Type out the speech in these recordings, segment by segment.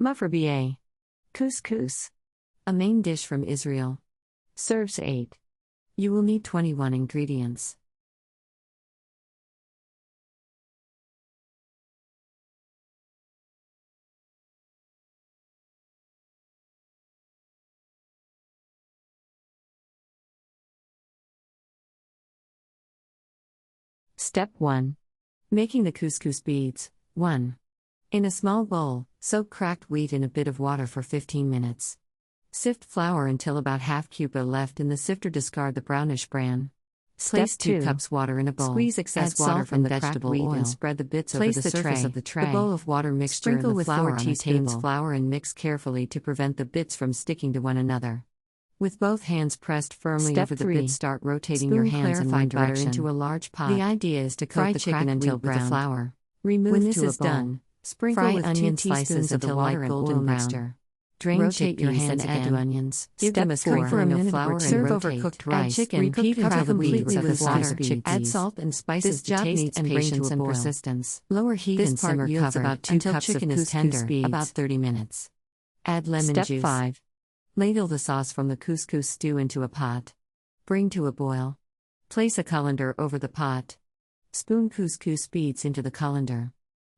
Moughrabiyeh. Couscous. A main dish from Israel. Serves 8. You will need 21 ingredients. Step 1. Making the couscous beads. 1. In a small bowl, soak cracked wheat in a bit of water for 15 minutes. Sift flour until about half cube are left in the sifter. Discard the brownish bran. Place 2 cups water in a bowl. Squeeze excess water from the vegetable oil and spread the bits over the surface of the tray. The bowl of water mixture sprinkle and the with flour 4 teaspoons flour and mix carefully to prevent the bits from sticking to one another. With both hands pressed firmly over the bits, start rotating your hands in one direction into a large pot. The idea is to coat the chicken until brown with the flour. Remove when this is done, sprinkle with onion slices until light golden brown. Drain rotate your hands and add to onions. Give them a sprinkling of flour and serve overcooked rice. Chicken, repeat until the completely with water. Add salt and spices to taste and bring to a boil. Persistence. Lower heat and simmer covered about 2 cups chicken of couscous beads. About 30 minutes. Add lemon juice. Step 5. Ladle the sauce from the couscous stew into a pot. Bring to a boil. Place a colander over the pot. Spoon couscous beads into the colander.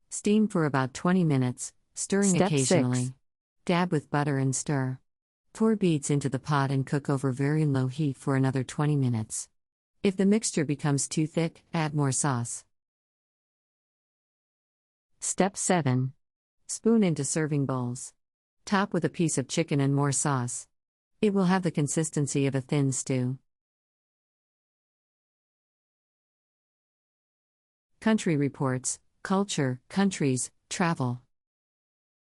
Steam for about 20 minutes, stirring Step occasionally. 6. Dab with butter and stir. Pour beads into the pot and cook over very low heat for another 20 minutes. If the mixture becomes too thick, add more sauce. Step 7. Spoon into serving bowls. Top with a piece of chicken and more sauce. It will have the consistency of a thin stew. Country Reports, Culture, Countries, Travel.